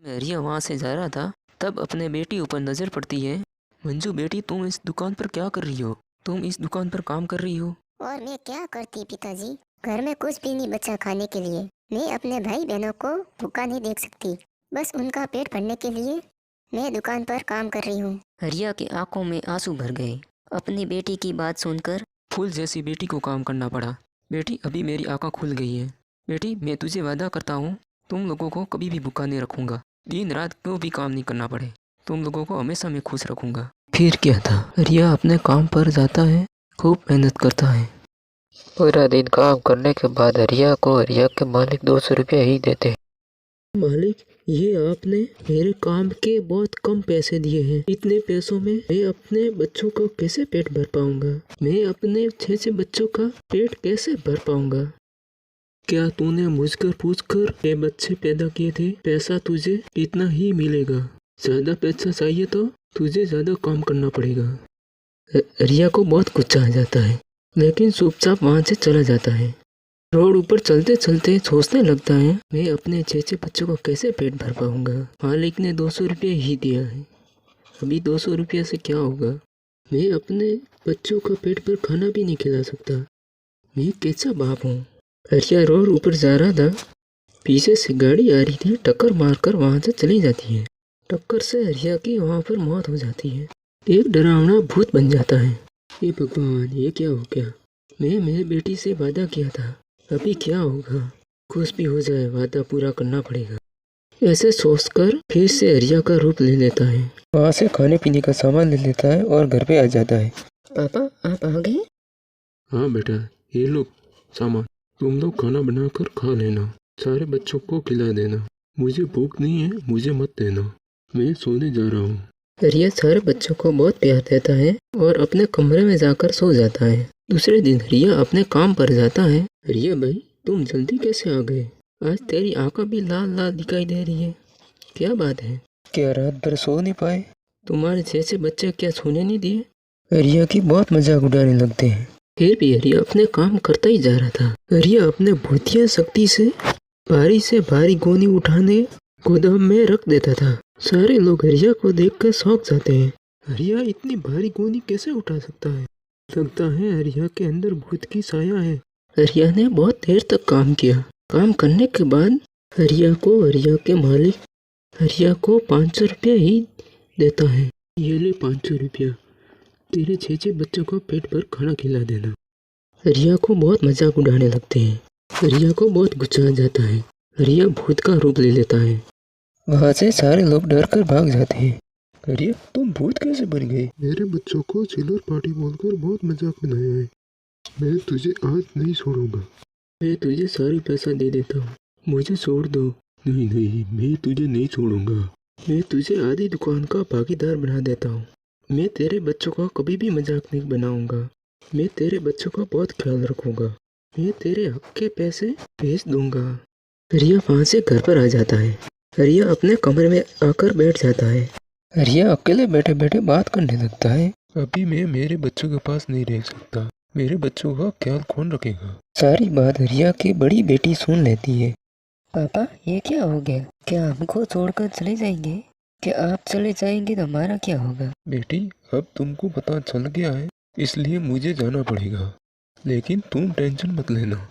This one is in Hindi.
मैं रिया वहाँ से जा रहा था, तब अपने बेटी ऊपर नज़र पड़ती है। मंजू बेटी, तुम इस दुकान पर क्या कर रही हो? तुम इस दुकान पर काम कर रही हो? और मैं क्या करती पिताजी, घर में कुछ भी नहीं बचा खाने के लिए। मैं अपने भाई बहनों को भूखा नहीं देख सकती, बस उनका पेट भरने के लिए मैं दुकान पर काम कर रही हूँ। रिया की आंखों में आंसू भर गए अपनी बेटी की बात सुनकर। फूल जैसी बेटी को काम करना पड़ा। बेटी, अभी मेरी आंखें खुल गई है। बेटी, मैं तुझे वादा करता हूँ, तुम लोगों को कभी भी भूखा नहीं रखूँगा। दिन रात क्यों भी काम नहीं करना पड़े, तुम लोगों को हमेशा मैं खुश रखूँगा। फिर क्या था, रिया अपने काम पर जाता है, खूब मेहनत करता है। पूरा दिन काम करने के बाद रिया को रिया के मालिक 200 रुपया ही देते हैं। मालिक, ये आपने मेरे काम के बहुत कम पैसे दिए हैं। इतने पैसों में मैं अपने बच्चों का कैसे पेट भर पाऊंगा? मैं अपने 6 बच्चों का पेट कैसे भर पाऊंगा? क्या तूने मुझकर पूछकर ये बच्चे पैदा किए थे? पैसा तुझे इतना ही मिलेगा। ज्यादा पैसा चाहिए तो तुझे ज्यादा काम करना पड़ेगा। रिया को बहुत गुस्सा आ जाता है, लेकिन चुपचाप वहाँ से चला जाता है। रोड ऊपर चलते चलते सोचने लगता है, मैं अपने 6 बच्चों को कैसे पेट भर पाऊंगा? मालिक ने 200 रुपये ही दिया है, अभी 200 रुपये से क्या होगा? मैं अपने बच्चों का पेट भर खाना भी नहीं खिला सकता। मैं कैसा बाप हूँ? रिया रोड ऊपर जा रहा था, पीछे से गाड़ी आ रही थी, टक्कर मारकर वहाँ से चली जाती है। टक्कर से रिया की वहाँ पर मौत हो जाती है। एक डरावना भूत बन जाता है। ये भगवान, ये क्या हो गया? मैं मेरी बेटी से वादा किया था, अभी क्या होगा? कुछ भी हो जाए, वादा पूरा करना पड़ेगा। ऐसे सोचकर फिर से रिया का रूप ले लेता है। वहाँ से खाने पीने का सामान ले लेता है और घर पे आ जाता है। पापा, आप आ गए? हाँ बेटा, ये लो सामान, तुम लोग खाना बनाकर खा लेना, सारे बच्चों को खिला देना। मुझे भूख नहीं है, मुझे मत देना, मैं सोने जा रहा हूँ। रिया सारे बच्चों को बहुत प्यार देता है और अपने कमरे में जाकर सो जाता है। दूसरे दिन रिया अपने काम पर जाता है। रिया भाई, तुम जल्दी कैसे आ गए? आज तेरी आंखें भी लाल लाल दिखाई दे रही है, क्या बात है? क्या रात भर सो नहीं पाए? तुम्हारे 6 बच्चे क्या सोने नहीं दिए? रिया की बहुत मजाक उड़ाने लगते हैं। फिर भी रिया अपने काम करता ही जा रहा था। रिया अपने भूतिया शक्ति से भारी गोनी उठाने गोदाम में रख देता था। सारे लोग रिया को देखकर चौंक जाते हैं। रिया इतनी भारी गोनी कैसे उठा सकता है? लगता है रिया के अंदर भूत की साया है। रिया ने बहुत देर तक काम किया। काम करने के बाद रिया के मालिक रिया को 500 रुपया ही देता है। ये ले 500 रुपया, तेरे 6 बच्चों को पेट भर खाना खिला देना। रिया को बहुत मजाक उड़ाने लगते हैं। रिया को बहुत गुस्सा आ जाता है। रिया भूत का रूप ले लेता है। वहाँ से सारे लोग डर कर भाग जाते हैं। रिया, तुम भूत कैसे बन गए? मेरे बच्चों को चिल्लर पार्टी बोलकर बहुत मजाक बनाया है, मैं तुझे आज नहीं छोड़ूंगा। मैं तुझे सारी पैसा दे देता हूँ, मुझे छोड़ दो। नहीं नहीं, मैं तुझे नहीं छोड़ूंगा। मैं तुझे आधी दुकान का भागीदार बना देता हूँ। मैं तेरे बच्चों का कभी भी मजाक नहीं बनाऊंगा। मैं तेरे बच्चों का बहुत ख्याल रखूंगा। मैं तेरे हक के पैसे भेज दूंगा। रिया वहाँ से घर पर आ जाता है। रिया अपने कमरे में आकर बैठ जाता है। रिया अकेले बैठे बैठे बात करने लगता है। अभी मैं मेरे बच्चों के पास नहीं रह सकता, मेरे बच्चों का ख्याल कौन रखेगा? सारी बात रिया की बड़ी बेटी सुन लेती है। पापा, ये क्या हो गया? क्या हमको छोड़कर चले जाएंगे? क्या आप चले जाएंगे तो हमारा क्या होगा? बेटी, अब तुमको पता चल गया है, इसलिए मुझे जाना पड़ेगा, लेकिन तुम टेंशन मत लेना,